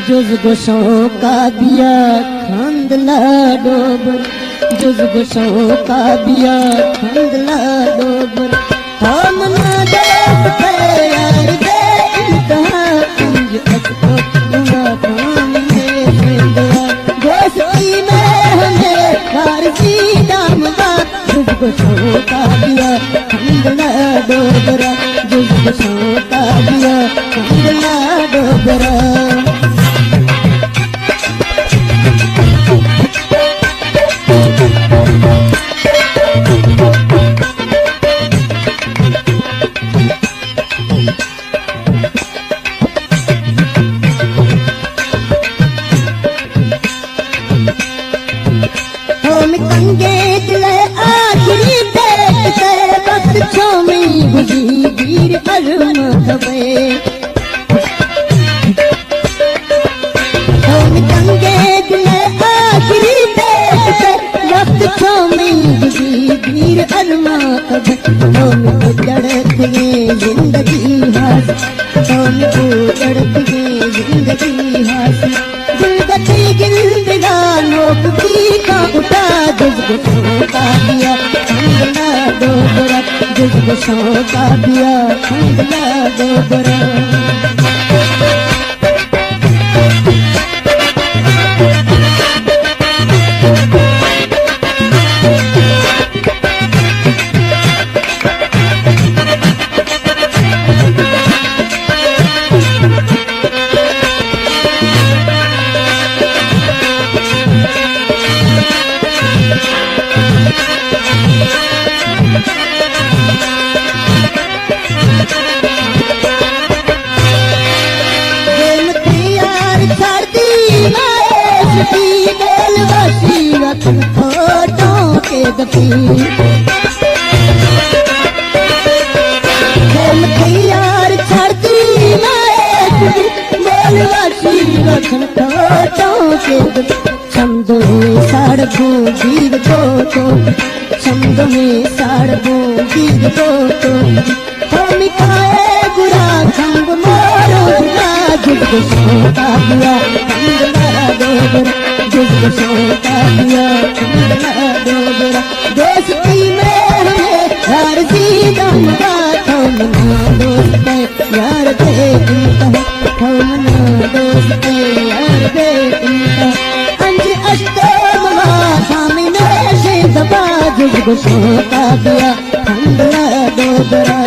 जुज गोशों का दिया खंदला डोबर, जुज गोशों का दिया खंदला डोबर। हम ना देख यार दे इंतहा कुंज असको दुआ काम में जिंदगा गोशोई में हमें फारसी दामवा। जुज गोशों का दिया खंदला डोबरा, जुज गोशों का दिया खंदला डोबरा। कंगे दिल आखिरी पेट से वक्त छोमी बुझी वीर अरम खबे। कंगे दिल आखिरी पेट से वक्त छोमी बुझी वीर अरम खबे। तुम उजड़त गए जिंदगी हास, तुम उजड़त गए जिंदगी हास। गुलगती गिलगानों की का उठा जुज गोशों का दिया खंदला डोबरा, जुज गोशों का दिया खंदला डोबरा। फोटों के दफी यार छड़ती बोलवासी रखन फोटों के दफी। छंदो में साड़बो जीव तो छंदो में साड़बो जीव तो हम खाए गुरा खंग मारो जुला। जुज गोशों का दिया खंदला डोबरा, जुज गोशों का दिया खंदला डोबरा। दोस्ती में हमें फारसी दामवा। हम ना दोस्त यार दे इंतहा, हम ना दोस्त यार दे इंतहा। अंज अश्तो मवा सामने से दबा, जुज गोशों का दिया खंदला डोबरा।